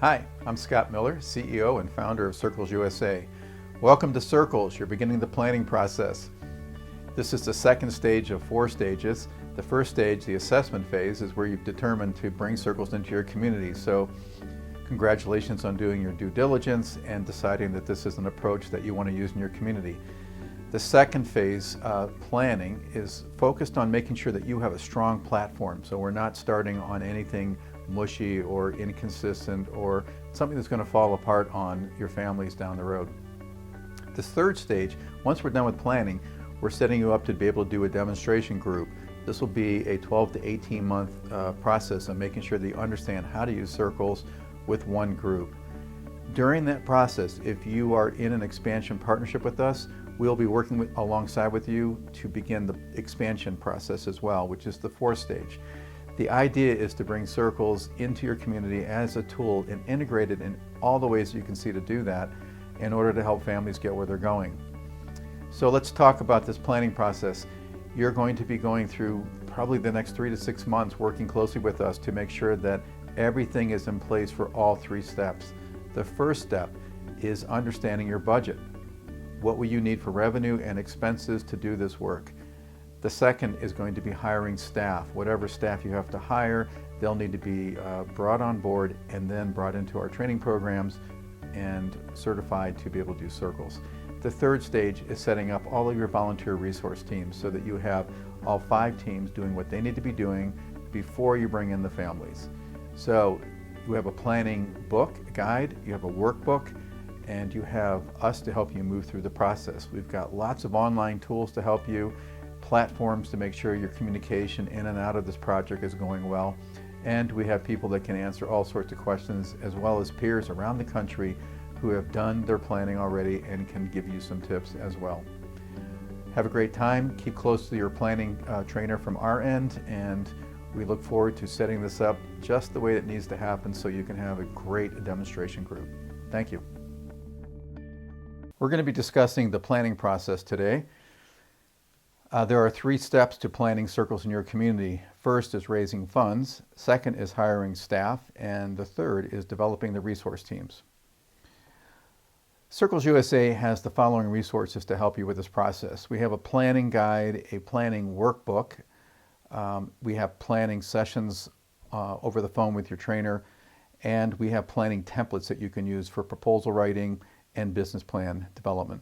Hi, I'm Scott Miller, CEO and founder of Circles USA. Welcome to Circles. You're beginning the planning process. This is the second stage of 4 stages. The first stage, the assessment phase, is where you've determined to bring Circles into your community. So congratulations on doing your due diligence and deciding that this is an approach that you want to use in your community. The second phase, planning, is focused on making sure that you have a strong platform. So we're not starting on anything mushy or inconsistent or something that's going to fall apart on your families down the road. This third stage, once we're done with planning, we're setting you up to be able to do a demonstration group. This will be a 12 to 18 month process of making sure that you understand how to use Circles with one group. During that process, if you are in an expansion partnership with us, we'll be working alongside with you to begin the expansion process as well, which is the 4th stage. The idea is to bring Circles into your community as a tool and integrate it in all the ways you can see to do that in order to help families get where they're going. So let's talk about this planning process. You're going to be going through probably the next 3 to 6 months working closely with us to make sure that everything is in place for all 3 steps. The first step is understanding your budget. What will you need for revenue and expenses to do this work? The second is going to be hiring staff. Whatever staff you have to hire, they'll need to be brought on board and then brought into our training programs and certified to be able to do Circles. The third stage is setting up all of your volunteer resource teams so that you have all 5 teams doing what they need to be doing before you bring in the families. So you have a planning book, a guide, you have a workbook, and you have us to help you move through the process. We've got lots of online tools to help you, platforms to make sure your communication in and out of this project is going well, and we have people that can answer all sorts of questions, as well as peers around the country who have done their planning already and can give you some tips as well. Have a great time. Keep close to your planning trainer from our end, and we look forward to setting this up just the way it needs to happen so you can have a great demonstration group. Thank you. We're going to be discussing the planning process today. There are 3 steps to planning Circles in your community. First is raising funds, second is hiring staff, and the third is developing the resource teams. Circles USA has the following resources to help you with this process. We have a planning guide, a planning workbook. We have planning sessions over the phone with your trainer, and we have planning templates that you can use for proposal writing and business plan development.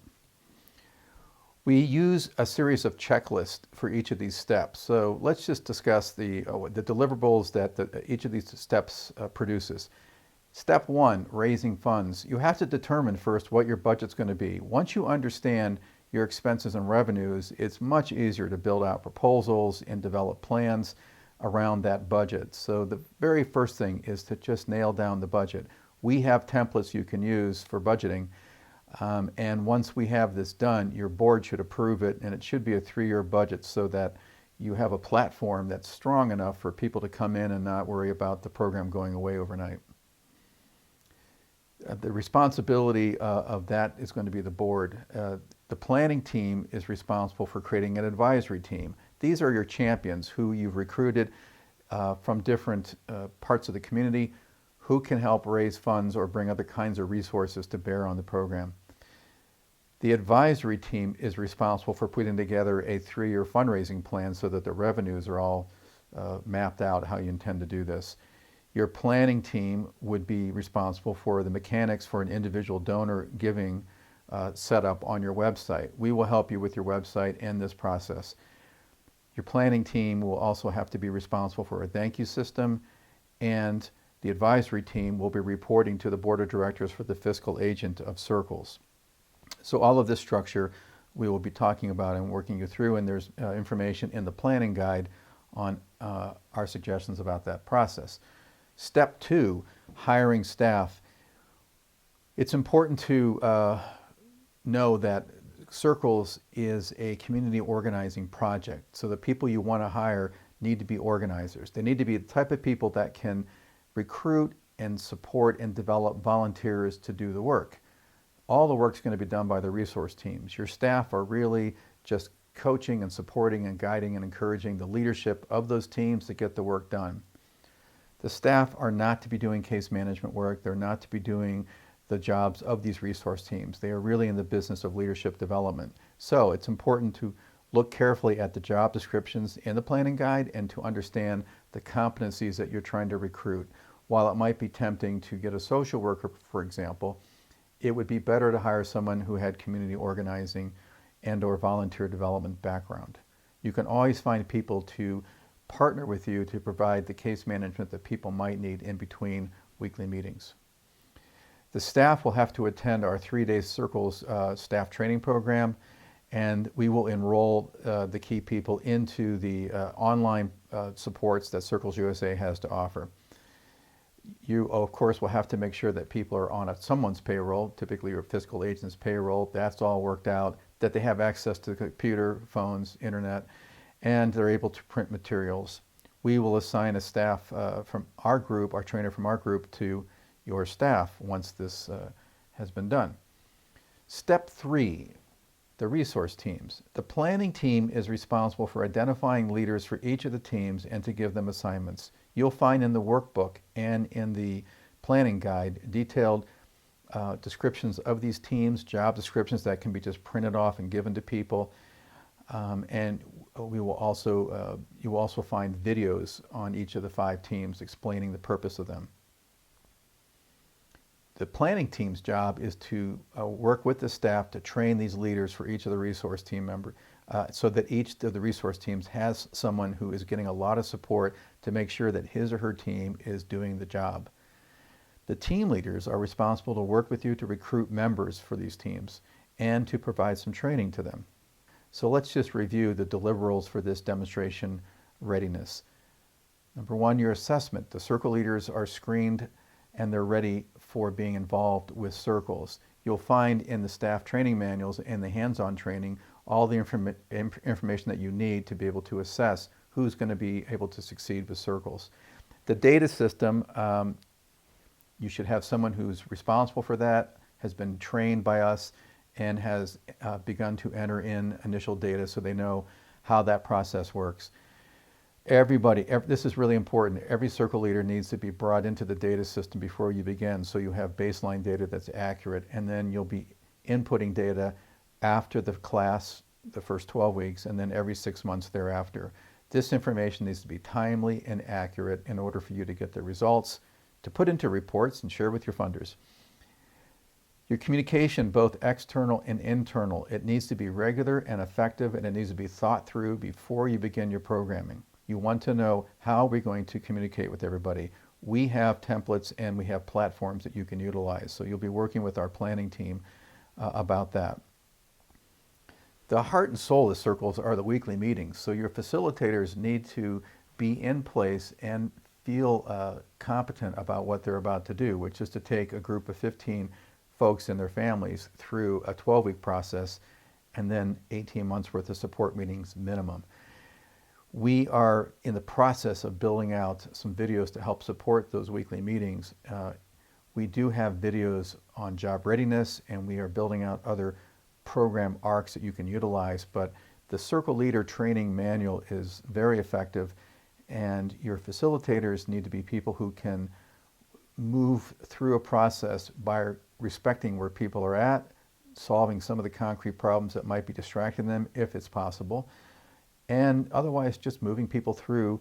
We use a series of checklists for each of these steps. So let's just discuss the deliverables that each of these steps produces. Step 1, raising funds. You have to determine first what your budget's going to be. Once you understand your expenses and revenues, it's much easier to build out proposals and develop plans around that budget. So the very first thing is to just nail down the budget. We have templates you can use for budgeting. And once we have this done, your board should approve it, and it should be a 3-year budget so that you have a platform that's strong enough for people to come in and not worry about the program going away overnight. The responsibility of that is going to be the board. The planning team is responsible for creating an advisory team. These are your champions who you've recruited from different parts of the community who can help raise funds or bring other kinds of resources to bear on the program. The advisory team is responsible for putting together a 3-year fundraising plan so that the revenues are all mapped out how you intend to do this. Your planning team would be responsible for the mechanics for an individual donor giving setup on your website. We will help you with your website and this process. Your planning team will also have to be responsible for a thank you system, and the advisory team will be reporting to the board of directors for the fiscal agent of Circles. So all of this structure we will be talking about and working you through, and there's information in the planning guide on our suggestions about that process. Step 2, hiring staff. It's important to know that Circles is a community organizing project. So the people you want to hire need to be organizers. They need to be the type of people that can recruit and support and develop volunteers to do the work. All the work's going to be done by the resource teams. Your staff are really just coaching and supporting and guiding and encouraging the leadership of those teams to get the work done. The staff are not to be doing case management work. They're not to be doing the jobs of these resource teams. They are really in the business of leadership development. So it's important to look carefully at the job descriptions in the planning guide and to understand the competencies that you're trying to recruit. While it might be tempting to get a social worker, for example, it would be better to hire someone who had community organizing and or volunteer development background. You can always find people to partner with you to provide the case management that people might need in between weekly meetings. The staff will have to attend our 3-day Circles staff training program, and we will enroll the key people into the online supports that Circles USA has to offer. You, of course, will have to make sure that people are on someone's payroll, typically your fiscal agent's payroll. That's all worked out, that they have access to computer, phones, internet, and they're able to print materials. We will assign a staff from our group, our trainer from our group, to your staff once this has been done. Step 3, the resource teams. The planning team is responsible for identifying leaders for each of the teams and to give them assignments. You'll find in the workbook and in the planning guide detailed descriptions of these teams, job descriptions that can be just printed off and given to people. And we will also, you will also find videos on each of the 5 teams explaining the purpose of them. The planning team's job is to work with the staff to train these leaders for each of the resource team members so that each of the resource teams has someone who is getting a lot of support to make sure that his or her team is doing the job. The team leaders are responsible to work with you to recruit members for these teams and to provide some training to them. So let's just review the deliverables for this demonstration readiness. Number 1, your assessment. The circle leaders are screened and they're ready for being involved with Circles. You'll find in the staff training manuals and the hands-on training all the information that you need to be able to assess who's going to be able to succeed with Circles. The data system, you should have someone who's responsible for that, has been trained by us, and has begun to enter in initial data so they know how that process works. This is really important. Every circle leader needs to be brought into the data system before you begin, so you have baseline data that's accurate, and then you'll be inputting data after the class, the first 12 weeks, and then every 6 months thereafter. This information needs to be timely and accurate in order for you to get the results to put into reports and share with your funders. Your communication, both external and internal, it needs to be regular and effective, and it needs to be thought through before you begin your programming. You want to know how we're going to communicate with everybody. We have templates and we have platforms that you can utilize, so you'll be working with our planning team about that. The heart and soul of Circles are the weekly meetings, so your facilitators need to be in place and feel competent about what they're about to do, which is to take a group of 15 folks and their families through a 12-week process and then 18 months worth of support meetings minimum. We are in the process of building out some videos to help support those weekly meetings. We do have videos on job readiness, and we are building out other program arcs that you can utilize, but the Circle Leader Training Manual is very effective, and your facilitators need to be people who can move through a process by respecting where people are at, solving some of the concrete problems that might be distracting them if it's possible, and otherwise just moving people through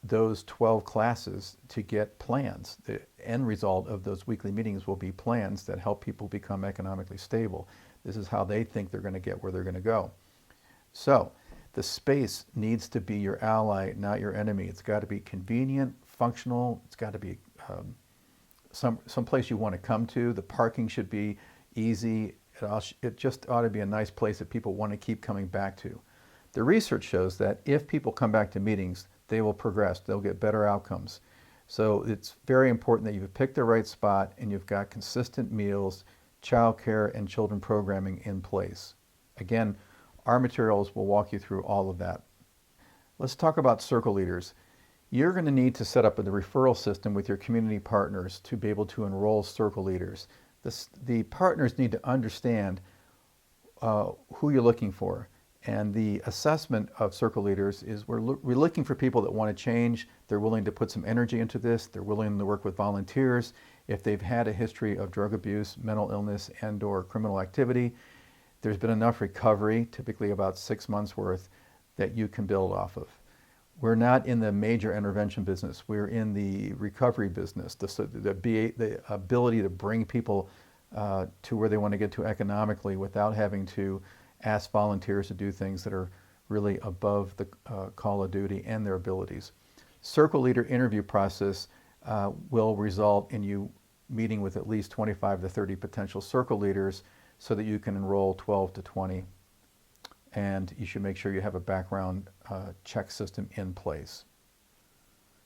those 12 classes to get plans. The end result of those weekly meetings will be plans that help people become economically stable. This is how they think they're going to get where they're going to go. So the space needs to be your ally, not your enemy. It's got to be convenient, functional. It's got to be some place you want to come to. The parking should be easy. It just ought to be a nice place that people want to keep coming back to. The research shows that if people come back to meetings, they will progress. They'll get better outcomes. So it's very important that you've picked the right spot and you've got consistent meals, childcare, and children programming in place. Again, our materials will walk you through all of that. Let's talk about circle leaders. You're going to need to set up the referral system with your community partners to be able to enroll circle leaders. The partners need to understand who you're looking for And the assessment of circle leaders is we're looking for people that want to change. They're willing to put some energy into this. They're willing to work with volunteers. If they've had a history of drug abuse, mental illness, and/or criminal activity, there's been enough recovery, typically about 6 months worth, that you can build off of. We're not in the major intervention business. We're in the recovery business, the ability to bring people to where they want to get to economically without having to ask volunteers to do things that are really above the call of duty and their abilities. Circle leader interview process will result in you meeting with at least 25 to 30 potential circle leaders so that you can enroll 12 to 20. And you should make sure you have a background check system in place.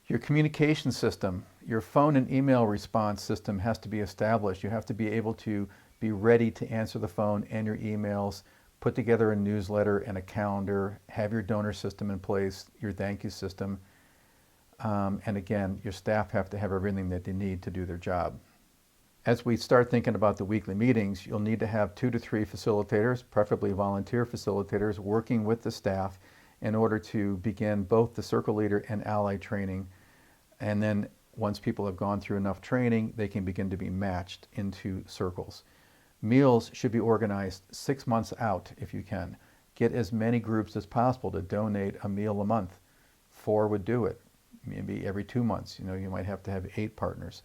Your communication system, your phone and email response system has to be established. You have to be able to be ready to answer the phone and your emails, put together a newsletter and a calendar, have your donor system in place, your thank you system, and again, your staff have to have everything that they need to do their job. As we start thinking about the weekly meetings, you'll need to have 2 to 3 facilitators, preferably volunteer facilitators, working with the staff in order to begin both the circle leader and ally training. And then once people have gone through enough training, they can begin to be matched into circles. Meals should be organized 6 months out if you can. Get as many groups as possible to donate a meal a month. 4 would do it. Maybe every 2 months, you might have to have 8 partners.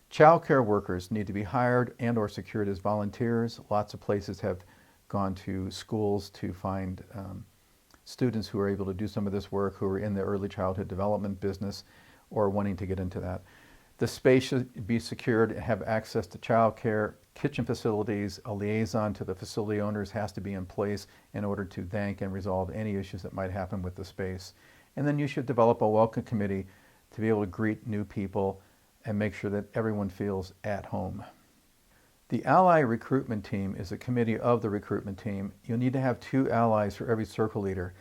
Child care workers need to be hired and or secured as volunteers. Lots of places have gone to schools to find students who are able to do some of this work, who are in the early childhood development business or wanting to get into that. The space should be secured, have access to child care, kitchen facilities. A liaison to the facility owners has to be in place in order to thank and resolve any issues that might happen with the space. And then you should develop a welcome committee to be able to greet new people and make sure that everyone feels at home. The ally recruitment team is a committee of the recruitment team. You'll need to have 2 allies for every circle leader.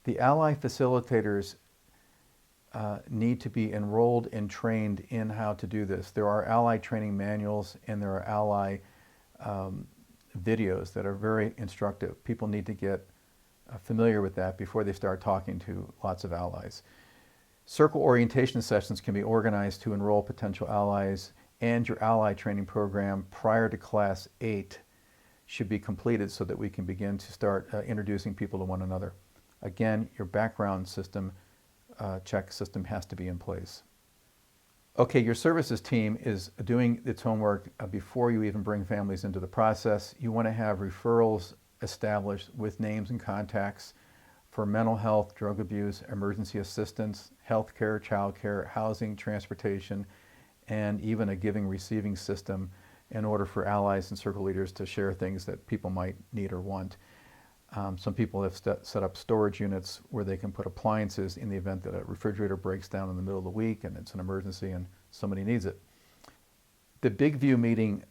The ally facilitators need to be enrolled and trained in how to do this. There are ally training manuals and there are ally videos that are very instructive. People need to get familiar with that before they start talking to lots of allies. Circle orientation sessions can be organized to enroll potential allies, and your ally training program prior to class 8 should be completed so that we can begin to start introducing people to one another. Again, your background system, check system has to be in place. Okay, your services team is doing its homework before you even bring families into the process. You want to have referrals established with names and contacts for mental health, drug abuse, emergency assistance, healthcare, childcare, housing, transportation, and even a giving-receiving system in order for allies and circle leaders to share things that people might need or want. Some people have set up storage units where they can put appliances in the event that a refrigerator breaks down in the middle of the week and it's an emergency and somebody needs it. The Big View meeting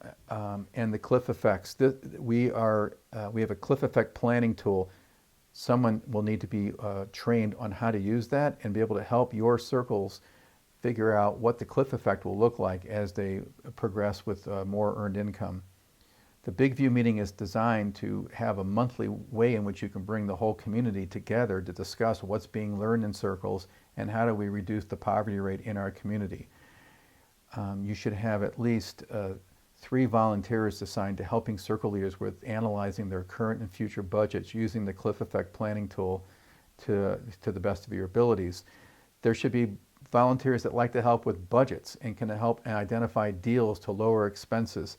and the cliff effects, we have a cliff effect planning tool. Someone will need to be trained on how to use that and be able to help your circles figure out what the cliff effect will look like as they progress with more earned income. The Big View meeting is designed to have a monthly way in which you can bring the whole community together to discuss what's being learned in circles and how do we reduce the poverty rate in our community. You should have at least 3 volunteers assigned to helping circle leaders with analyzing their current and future budgets using the cliff effect planning tool to the best of your abilities. There should be volunteers that like to help with budgets and can help identify deals to lower expenses.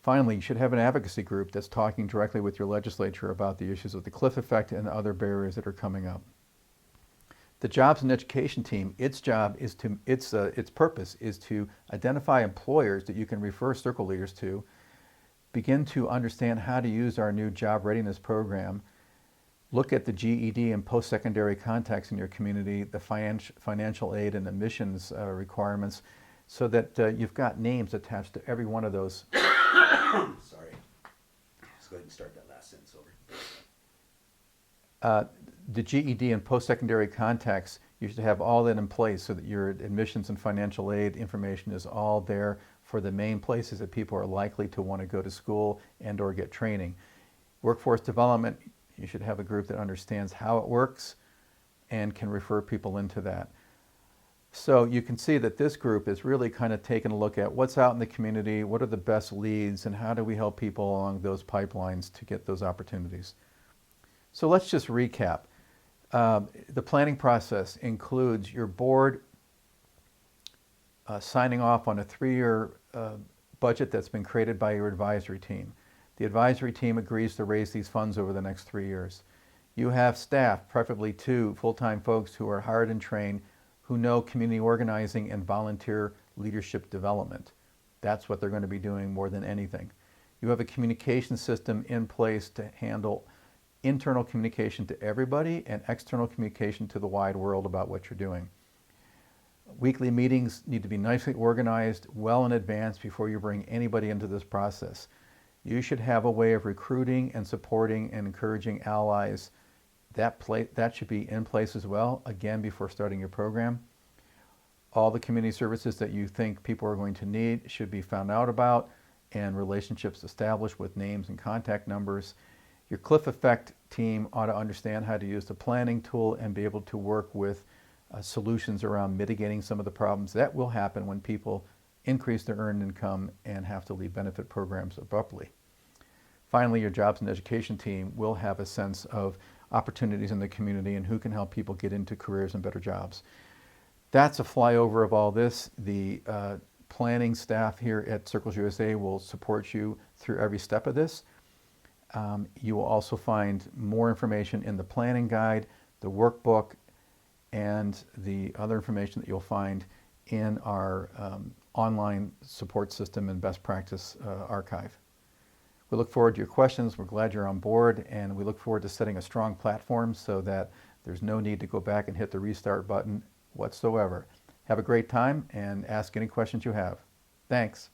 Finally, you should have an advocacy group that's talking directly with your legislature about the issues of the cliff effect and other barriers that are coming up. The Jobs and Education team, its purpose is to identify employers that you can refer circle leaders to, begin to understand how to use our new job readiness program, look at the GED and post-secondary contacts in your community, the financial aid and admissions requirements, so that you've got names attached to every one of those. Sorry. Let's go ahead and start that last sentence over. The GED and post-secondary contacts, you should have all that in place so that your admissions and financial aid information is all there for the main places that people are likely to want to go to school and or get training. Workforce development, you should have a group that understands how it works and can refer people into that. So you can see that this group is really kind of taking a look at what's out in the community, what are the best leads, and how do we help people along those pipelines to get those opportunities. So let's just recap. The planning process includes your board signing off on a 3-year budget that's been created by your advisory team. The advisory team agrees to raise these funds over the next 3 years. You have staff, preferably 2 full-time folks who are hired and trained, who know community organizing and volunteer leadership development. That's what they're going to be doing more than anything. You have a communication system in place to handle internal communication to everybody and external communication to the wide world about what you're doing. Weekly meetings need to be nicely organized well in advance before you bring anybody into this process. You should have a way of recruiting and supporting and encouraging allies. That should be in place as well, again, before starting your program. All the community services that you think people are going to need should be found out about and relationships established with names and contact numbers. Your Cliff Effect team ought to understand how to use the planning tool and be able to work with solutions around mitigating some of the problems that will happen when people increase their earned income and have to leave benefit programs abruptly. Finally, your jobs and education team will have a sense of opportunities in the community and who can help people get into careers and better jobs. That's a flyover of all this. The planning staff here at Circles USA will support you through every step of this. You will also find more information in the planning guide, the workbook, and the other information that you'll find in our online support system and best practice archive. We look forward to your questions. We're glad you're on board, and we look forward to setting a strong platform so that there's no need to go back and hit the restart button whatsoever. Have a great time and ask any questions you have. Thanks.